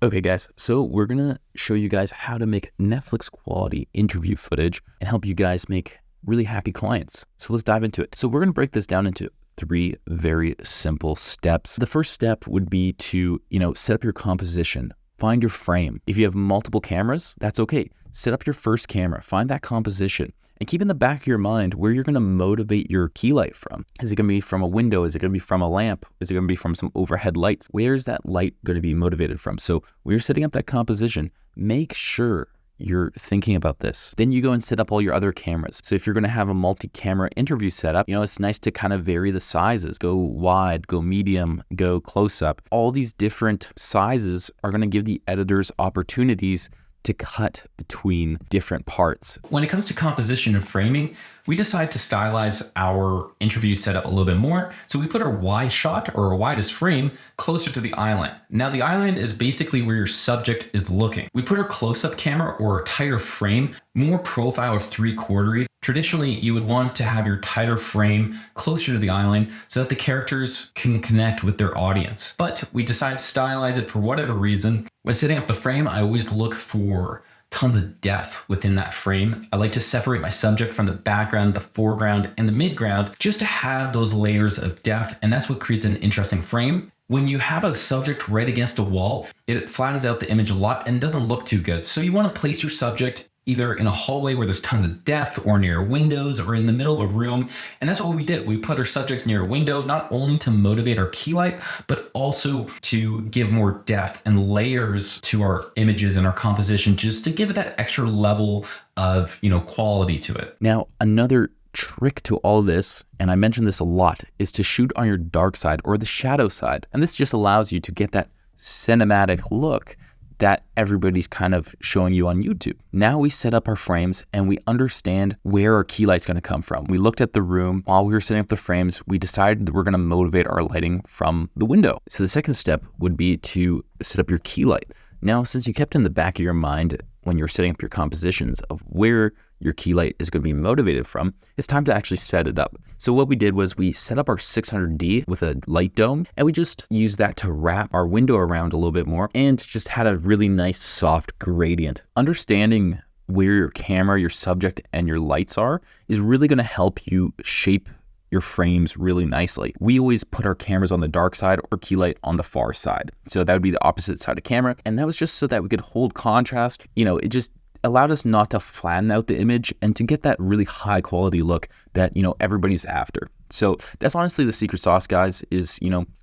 Okay guys, so we're gonna show you guys how to make Netflix quality interview footage and help you guys make really happy clients. So let's dive into it. So we're gonna break this down into 3 very simple steps. The first step would be to, set up your composition, find your frame. If you have multiple cameras, that's okay. Set up your first camera, find that composition, and keep in the back of your mind where you're gonna motivate your key light from. Is it gonna be from a window? Is it gonna be from a lamp? Is it gonna be from some overhead lights? Where is that light gonna be motivated from? So when you're setting up that composition, make sure you're thinking about this. Then you go and set up all your other cameras. So if you're gonna have a multi-camera interview setup, it's nice to kind of vary the sizes. Go wide, go medium, go close up. All these different sizes are gonna give the editors opportunities to cut between different parts. When it comes to composition and framing, we decide to stylize our interview setup a little bit more. So we put our wide shot or our widest frame closer to the island. Now the island is basically where your subject is looking. We put our close-up camera or a tighter frame, more profile or 3/4. Traditionally, you would want to have your tighter frame closer to the island so that the characters can connect with their audience. But we decide to stylize it for whatever reason. When setting up the frame, I always look for tons of depth within that frame. I like to separate my subject from the background, the foreground, and the midground just to have those layers of depth, and that's what creates an interesting frame. When you have a subject right against a wall, it flattens out the image a lot and doesn't look too good. So you want to place your subject either in a hallway where there's tons of depth or near windows or in the middle of a room. And that's what we did. We put our subjects near a window, not only to motivate our key light, but also to give more depth and layers to our images and our composition, just to give it that extra level of, quality to it. Now, another trick to all this, and I mention this a lot, is to shoot on your dark side or the shadow side. And this just allows you to get that cinematic look that everybody's kind of showing you on YouTube. Now we set up our frames and we understand where our key light's gonna come from. We looked at the room while we were setting up the frames. We decided that we're gonna motivate our lighting from the window. So the second step would be to set up your key light. Now, since you kept in the back of your mind when you're setting up your compositions of where your key light is going to be motivated from, it's time to actually set it up. So what we did was we set up our 600D with a light dome, and we just used that to wrap our window around a little bit more and just had a really nice soft gradient. Understanding where your camera, your subject, and your lights are is really going to help you shape your frames really nicely. We always put our cameras on the dark side or key light on the far side. So that would be the opposite side of camera. And that was just so that we could hold contrast. It just allowed us not to flatten out the image and to get that really high quality look that, everybody's after. So that's honestly the secret sauce, guys, is,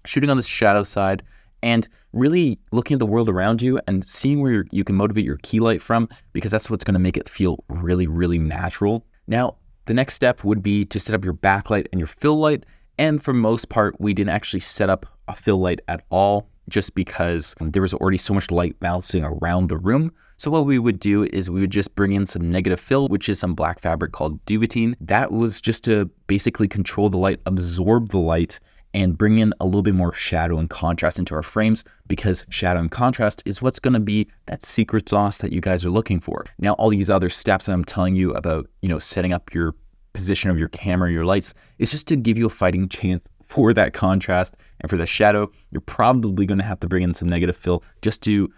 shooting on the shadow side and really looking at the world around you and seeing where you can motivate your key light from, because that's what's going to make it feel really, really natural. Now, the next step would be to set up your backlight and your fill light. And for most part, we didn't actually set up a fill light at all, just because there was already so much light bouncing around the room. So what we would do is we would just bring in some negative fill, which is some black fabric called duvetine. That was just to basically control the light, absorb the light, and bring in a little bit more shadow and contrast into our frames, because shadow and contrast is what's going to be that secret sauce that you guys are looking for. Now, all these other steps that I'm telling you about, setting up your position of your camera, your lights, is just to give you a fighting chance for that contrast. And for the shadow, you're probably going to have to bring in some negative fill just to,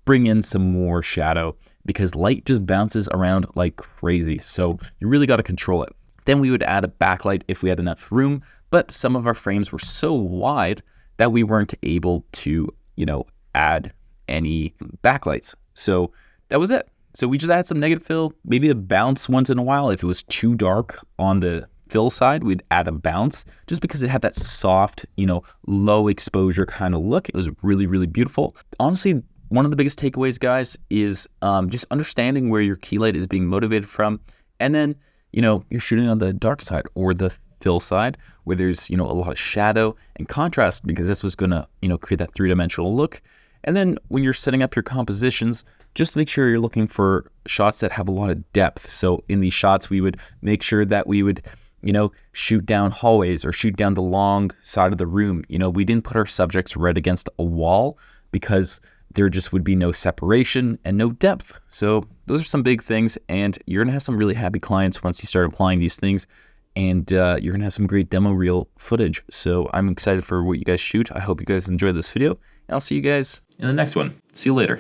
bring in some more shadow, because light just bounces around like crazy. So you really got to control it. Then we would add a backlight if we had enough room, but some of our frames were so wide that we weren't able to, add any backlights. So that was it. So we just add some negative fill, maybe a bounce once in a while. If it was too dark on the fill side, we'd add a bounce just because it had that soft, low exposure kind of look. It was really, really beautiful. Honestly, one of the biggest takeaways, guys, is just understanding where your key light is being motivated from. And then, you're shooting on the dark side or the fill side where there's, a lot of shadow and contrast, because this was going to, create that 3-dimensional look. And then when you're setting up your compositions, just make sure you're looking for shots that have a lot of depth. So in these shots, we would make sure that we would, shoot down hallways or shoot down the long side of the room. We didn't put our subjects right against a wall because there just would be no separation and no depth. So those are some big things, and you're going to have some really happy clients once you start applying these things. And you're going to have some great demo reel footage. So I'm excited for what you guys shoot. I hope you guys enjoyed this video, I'll see you guys in the next one. See you later.